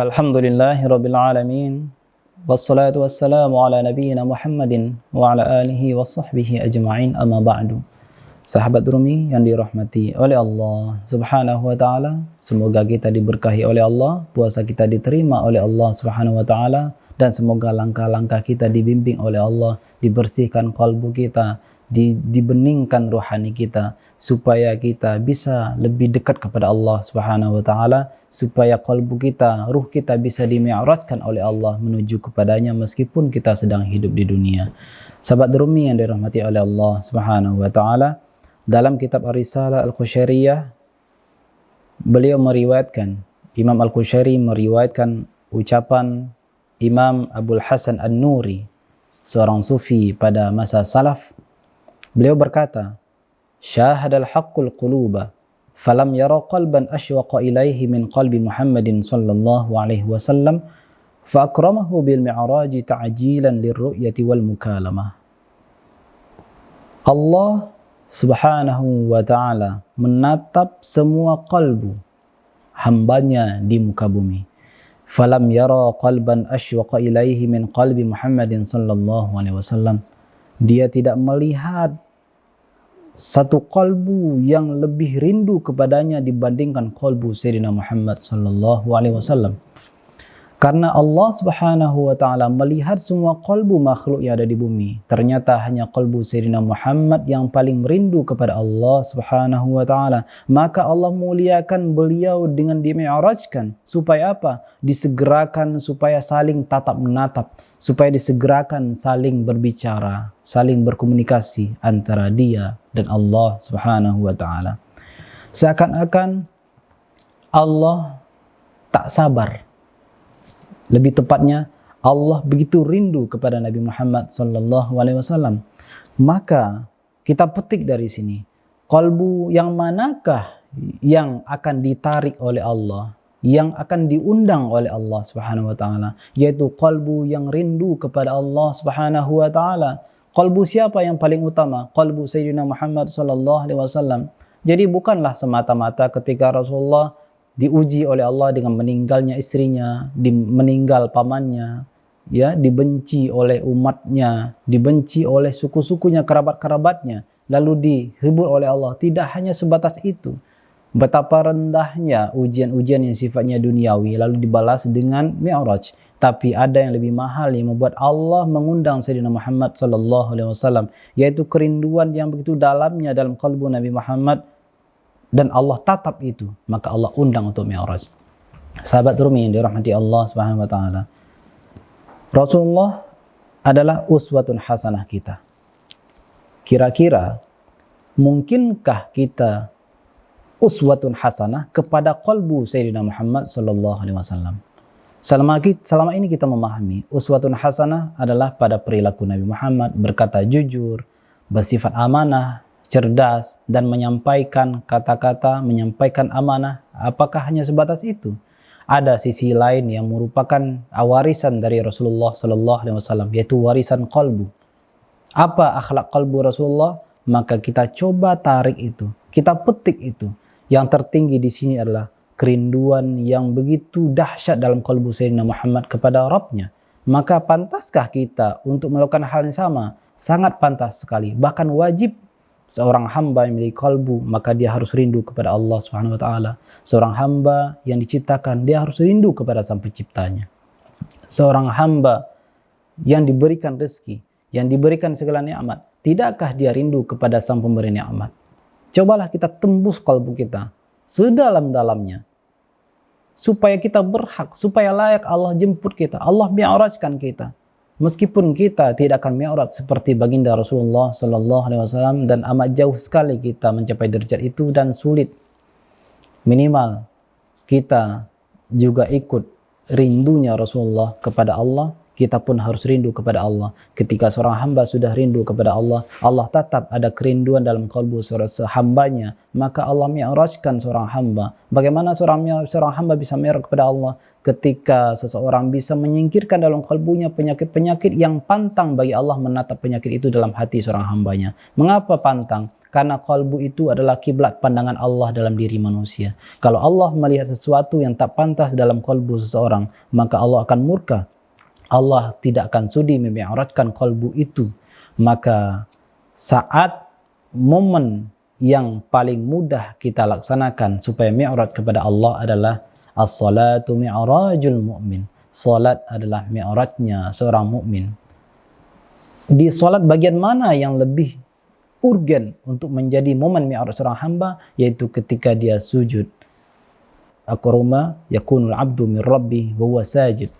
Alhamdulillahirabbil alamin. Wassalatu wassalamu ala nabiyyina Muhammadin wa ala alihi wa sahbihi ajma'in, amma ba'du. Sahabat Rumi yang dirahmati oleh Allah Subhanahu wa taala, semoga kita diberkahi oleh Allah, puasa kita diterima oleh Allah Subhanahu wa taala, dan semoga langkah-langkah kita dibimbing oleh Allah, dibersihkan kalbu kita, dibeningkan rohani kita, supaya kita bisa lebih dekat kepada Allah Subhanahu wa taala, supaya kalbu kita, ruh kita bisa dimi'rajkan oleh Allah menuju kepadanya meskipun kita sedang hidup di dunia. Sahabat Rumi yang dirahmati oleh Allah Subhanahu wa taala, dalam kitab Ar-Risalah Al-Qusyariyah, beliau meriwayatkan, Imam Al-Qusyari meriwayatkan ucapan Imam Abul Hasan An-Nuri, seorang sufi pada masa salaf. Beliau berkata, "Syahadal haqqul quluba, falam yara qalban ashwaqa ilaihi min qalbi Muhammadin sallallahu alaihi wasallam, fa akramahu bil mi'raji ta'jilan lirru'yati wal mukalamah." Allah Subhanahu wa ta'ala menatap semua kalbu hambanya di muka bumi. Falam yara qalban ashwaqa ilaihi min qalbi Muhammadin sallallahu alaihi wasallam. Dia tidak melihat satu kalbu yang lebih rindu kepadanya dibandingkan kalbu Sayyidina Muhammad sallallahu alaihi wasallam. Karena Allah Subhanahu wa taala melihat semua kalbu makhluk yang ada di bumi, ternyata hanya kalbu Sayyidina Muhammad yang paling merindu kepada Allah Subhanahu wa taala. Maka Allah muliakan beliau dengan dimi'rajkan, supaya apa? Disegerakan supaya saling tatap menatap, supaya disegerakan saling berbicara, saling berkomunikasi antara dia dan Allah Subhanahu wa taala. Seakan-akan Allah tak sabar. Lebih tepatnya, Allah begitu rindu kepada Nabi Muhammad sallallahu alaihi wasallam. Maka kita petik dari sini, kalbu yang manakah yang akan ditarik oleh Allah, yang akan diundang oleh Allah Subhanahu wa taala, yaitu kalbu yang rindu kepada Allah Subhanahu wa taala. Kalbu siapa yang paling utama? Kalbu Sayyidina Muhammad sallallahu alaihi wasallam. Jadi bukanlah semata-mata ketika Rasulullah diuji oleh Allah dengan meninggalnya istrinya, meninggal pamannya, ya, dibenci oleh umatnya, dibenci oleh suku-sukunya, kerabat-kerabatnya, lalu dihibur oleh Allah. Tidak hanya sebatas itu. Betapa rendahnya ujian-ujian yang sifatnya duniawi lalu dibalas dengan mi'raj. Tapi ada yang lebih mahal yang membuat Allah mengundang Sayyidina Muhammad sallallahu alaihi wasallam, yaitu kerinduan yang begitu dalamnya dalam kalbu Nabi Muhammad, dan Allah tatap itu, maka Allah undang untuk mi'raj. Sahabat Rumi yang dirahmati Allah Subhanahu wa taala, Rasulullah adalah uswatun hasanah kita. Kira-kira mungkinkah kita uswatun hasanah kepada qalbu Sayyidina Muhammad sallallahu alaihi wasallam? Selama ini kita memahami uswatun hasanah adalah pada perilaku Nabi Muhammad, berkata jujur, bersifat amanah, cerdas, dan menyampaikan kata-kata, menyampaikan amanah. Apakah hanya sebatas itu? Ada sisi lain yang merupakan warisan dari Rasulullah sallallahu alaihi wasallam, yaitu warisan qalbu. Apa akhlak qalbu Rasulullah? Maka kita coba tarik itu, kita petik itu. Yang tertinggi di sini adalah kerinduan yang begitu dahsyat dalam qalbu Sayyidina Muhammad kepada Rabbnya. Maka pantaskah kita untuk melakukan hal yang sama? Sangat pantas sekali, bahkan wajib. Seorang hamba yang memiliki kalbu, maka dia harus rindu kepada Allah Subhanahu wa taala. Seorang hamba yang diciptakan, dia harus rindu kepada Sang Penciptanya. Seorang hamba yang diberikan rezeki, yang diberikan segala nikmat, tidakkah dia rindu kepada Sang Pemberi nikmat? Cobalah kita tembus kalbu kita sedalam-dalamnya, supaya kita berhak, supaya layak Allah jemput kita, Allah mi'rajkan kita. Meskipun kita tidak akan mi'raj seperti baginda Rasulullah sallallahu alaihi wasallam, dan amat jauh sekali kita mencapai derajat itu dan sulit. Minimal kita juga ikut rindunya Rasulullah kepada Allah, kita pun harus rindu kepada Allah. Ketika seorang hamba sudah rindu kepada Allah, Allah tetap ada kerinduan dalam kalbu seorang hambanya, maka Allah mi'rajkan seorang hamba. Bagaimana seorang hamba bisa mi'raj kepada Allah? Ketika seseorang bisa menyingkirkan dalam kalbunya penyakit-penyakit yang pantang bagi Allah menatap penyakit itu dalam hati seorang hambanya. Mengapa pantang? Karena qalbu itu adalah kiblat pandangan Allah dalam diri manusia. Kalau Allah melihat sesuatu yang tak pantas dalam qalbu seseorang, maka Allah akan murka. Allah tidak akan sudi memi'rajkan qalbu itu. Maka saat momen yang paling mudah kita laksanakan supaya mi'raj kepada Allah adalah as-salatu mi'rajul mu'min. Salat adalah mi'rajnya seorang mukmin. Di salat bagian mana yang lebih urgen untuk menjadi momen mi'raj seorang hamba? Yaitu ketika dia sujud. Aqrama yakunul abdu min rabbi wa huwa sajid.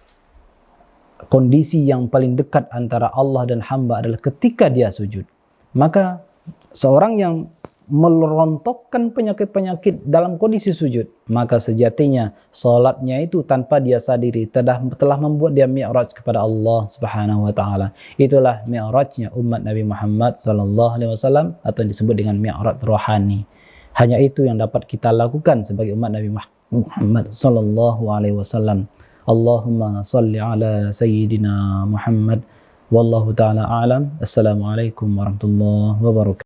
Kondisi yang paling dekat antara Allah dan hamba adalah ketika dia sujud. Maka seorang yang merontokkan penyakit-penyakit dalam kondisi sujud, maka sejatinya salatnya itu tanpa dia sadari telah membuat dia mi'raj kepada Allah Subhanahu wa taala. Itulah mi'rajnya umat Nabi Muhammad sallallahu alaihi wasallam atau disebut dengan mi'raj rohani. Hanya itu yang dapat kita lakukan sebagai umat Nabi Muhammad sallallahu alaihi wasallam. Allahumma salli ala sayyidina Muhammad wallahu taala a'lam. Assalamualaikum warahmatullahi wabarakatuh.